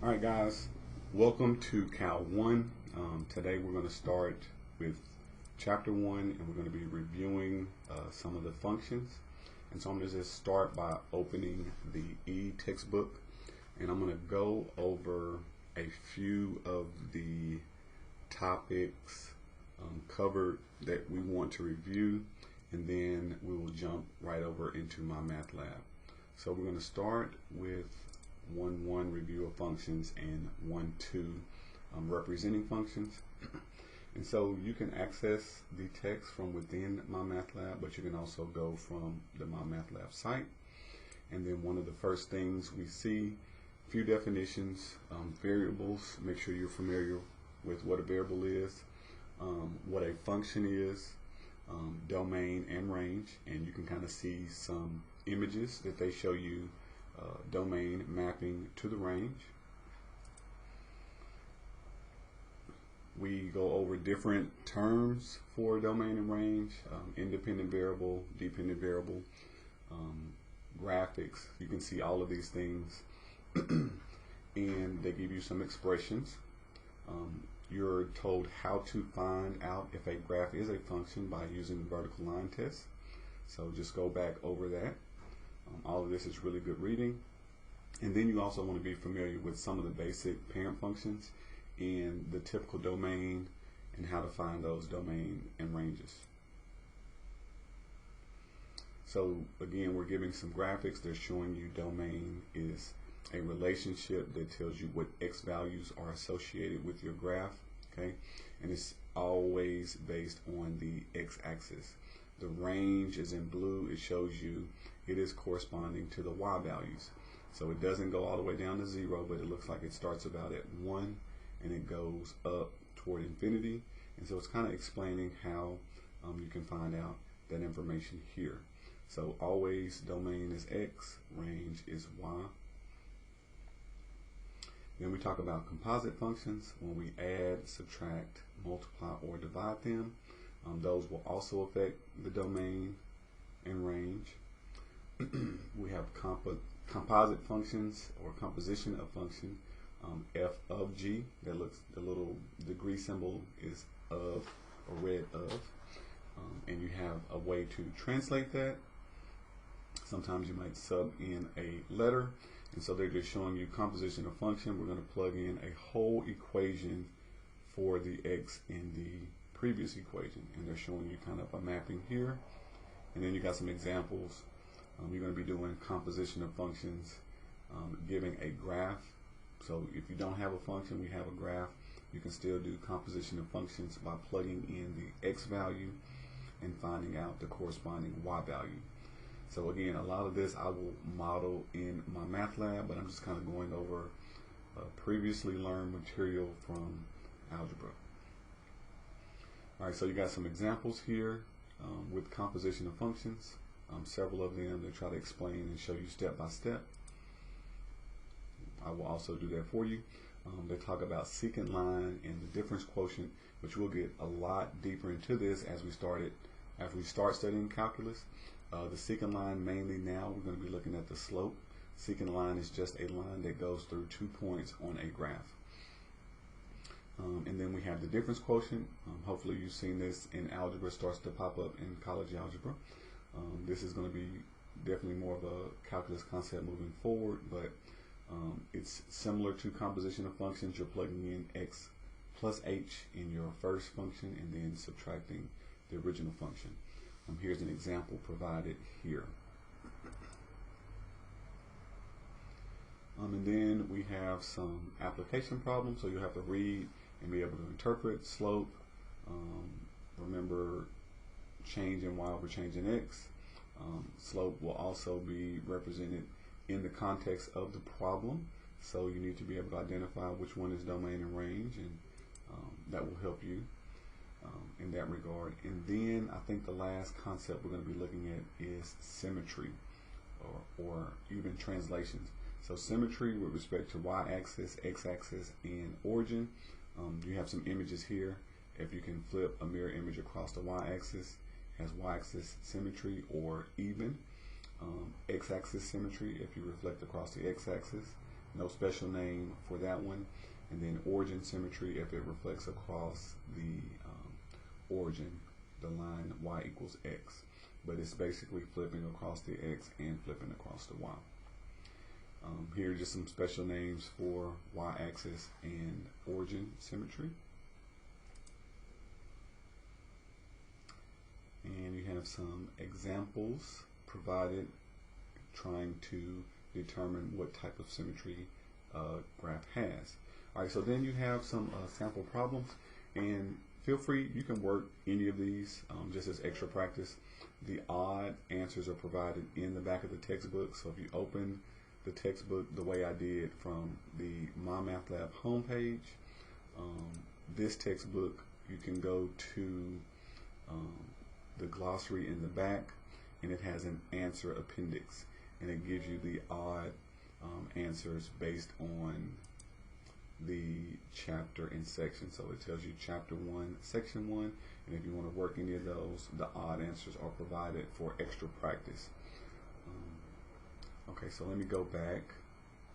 All right, guys, welcome to Cal 1. Today we're going to start with Chapter 1, and we're going to be reviewing some of the functions. And so I'm going to just start by opening the e-textbook, and I'm going to go over a few of the topics covered that we want to review, and then we will jump right over into my math lab. So we're going to start with 1.1 review of functions and 1.2 representing functions. And so you can access the text from within MyMathLab, but you can also go from the MyMathLab site. And then one of the first things we see, a few definitions, variables. Make sure you're familiar with what a variable is, what a function is, domain and range, and you can kind of see some images that they show you domain mapping to the range. We go over different terms for domain and range, independent variable, dependent variable, graphics. You can see all of these things and they give you some expressions. You're told how to find out if a graph is a function by using the vertical line test. So just go back over that. All of this is really good reading. And then you also want to be familiar with some of the basic parent functions and the typical domain and how to find those domain and ranges. So again, we're giving some graphics. They're showing you domain is a relationship that tells you what x values are associated with your graph, okay? And it's always based on the x-axis. The range is in blue. It shows you it is corresponding to the y values. So it doesn't go all the way down to 0, but it looks like it starts about at 1 and it goes up toward infinity. And so it's kind of explaining how you can find out that information here. So always domain is x, range is y. Then we talk about composite functions. When we add, subtract, multiply, or divide them, those will also affect the domain and range. We have composite functions or composition of function, f of g. That looks, the little degree symbol is of or red of, and you have a way to translate that. Sometimes you might sub in a letter, and so they're just showing you composition of function. We're going to plug in a whole equation for the x in the previous equation, and they're showing you kind of a mapping here. And then you got some examples. You're going to be doing composition of functions, giving a graph. So if you don't have a function, we have a graph. You can still do composition of functions by plugging in the x value and finding out the corresponding y value. So again, a lot of this I will model in MyMathLab, but I'm just kind of going over previously learned material from algebra. All right, so you got some examples here with composition of functions. Several of them, they try to explain and show you step by step. I will also do that for you. They talk about secant line and the difference quotient, which we'll get a lot deeper into this as we start studying calculus. The secant line, mainly now we're going to be looking at the slope. Secant line is just a line that goes through 2 points on a graph. And then we have the difference quotient. Hopefully you've seen this in algebra. It starts to pop up in college algebra. This is going to be definitely more of a calculus concept moving forward, but it's similar to composition of functions. You're plugging in x plus h in your first function and then subtracting the original function. Here's an example provided here. And then we have some application problems, so you have to read and be able to interpret slope. Remember, change in y over change in x. Slope will also be represented in the context of the problem, so you need to be able to identify which one is domain and range, and that will help you in that regard. And then I think the last concept we're going to be looking at is symmetry or even translations. So symmetry with respect to y-axis, x-axis, and origin. You have some images here. If you can flip a mirror image across the y-axis, has y-axis symmetry or even. X-axis symmetry if you reflect across the x-axis, no special name for that one. And then origin symmetry if it reflects across the origin, the line y equals x. But it's basically flipping across the x and flipping across the y. Here are just some special names for y-axis and origin symmetry. And you have some examples provided trying to determine what type of symmetry a graph has. Alright, so then you have some sample problems, and feel free, you can work any of these just as extra practice. The odd answers are provided in the back of the textbook, so if you open the textbook the way I did from the MyMathLab homepage, this textbook, you can go to the glossary in the back, and it has an answer appendix, and it gives you the odd answers based on the chapter and section. So it tells you chapter 1, section 1, and if you want to work any of those, the odd answers are provided for extra practice. Okay, so let me go back.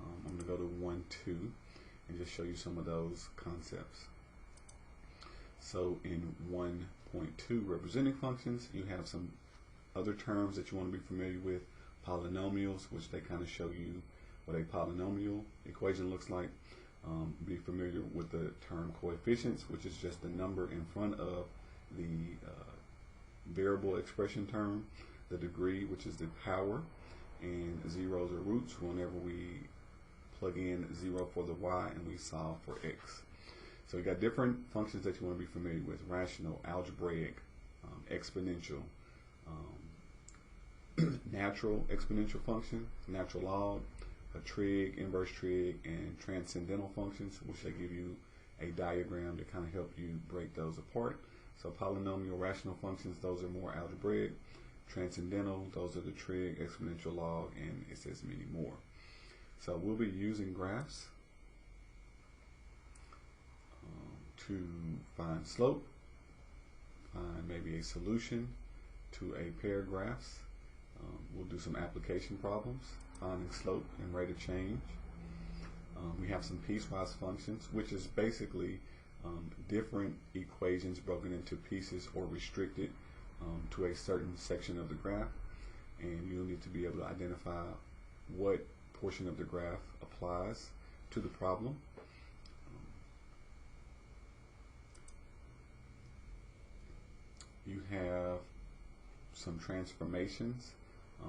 I'm going to go to 1, 2, and just show you some of those concepts. So in 1.2, representing functions, you have some other terms that you want to be familiar with. Polynomials, which they kind of show you what a polynomial equation looks like. Be familiar with the term coefficients, which is just the number in front of the variable expression term. The degree, which is the power, and zeros or roots whenever we plug in 0 for the y and we solve for x. So you got different functions that you want to be familiar with: rational, algebraic, exponential, natural exponential function, natural log, a trig, inverse trig, and transcendental functions, which they give you a diagram to kind of help you break those apart. So polynomial rational functions, those are more algebraic. Transcendental, those are the trig, exponential, log, and it says many more. So we'll be using graphs to find slope, find maybe a solution to a pair of graphs. We'll do some application problems, finding slope and rate of change. We have some piecewise functions, which is basically different equations broken into pieces or restricted to a certain section of the graph, and you'll need to be able to identify what portion of the graph applies to the problem. You have some transformations.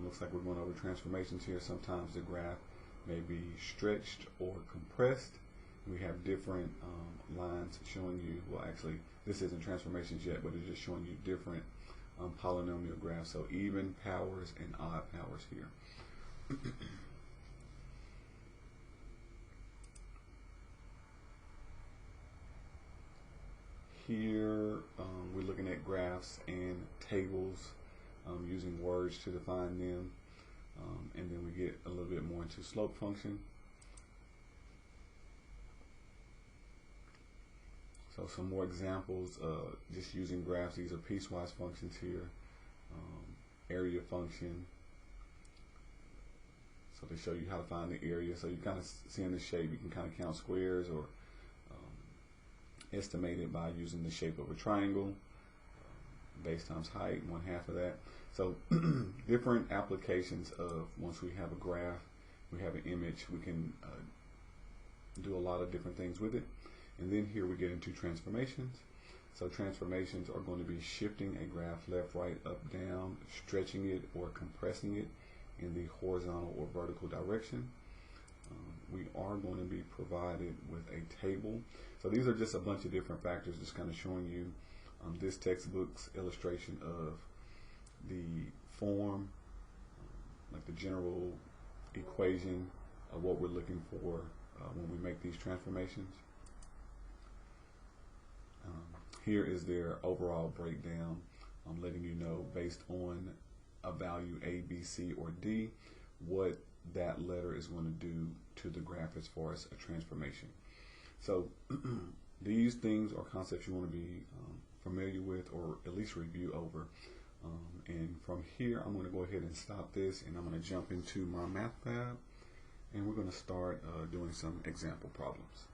Looks like we're going over transformations here. Sometimes the graph may be stretched or compressed. We have different lines showing you, well actually this isn't transformations yet, but it's just showing you different polynomial graphs, so even powers and odd powers here. Here we're looking at graphs and tables using words to define them, and then we get a little bit more into slope function. So some more examples just using graphs. These are piecewise functions here. Area function. So they show you how to find the area. So you kind of see in the shape, you can kind of count squares or estimate it by using the shape of a triangle. Base times height, 1/2 of that. So different applications of, once we have a graph, we have an image, we can do a lot of different things with it. And then here we get into transformations. So transformations are going to be shifting a graph left, right, up, down, stretching it or compressing it in the horizontal or vertical direction. We are going to be provided with a table. So these are just a bunch of different factors, just kind of showing you this textbook's illustration of the form, like the general equation of what we're looking for when we make these transformations. Here is their overall breakdown, letting you know based on a value A, B, C, or D, what that letter is going to do to the graph as far as a transformation. So these things are concepts you want to be familiar with, or at least review over. And from here, I'm going to go ahead and stop this, and I'm going to jump into MyMathLab, and we're going to start doing some example problems.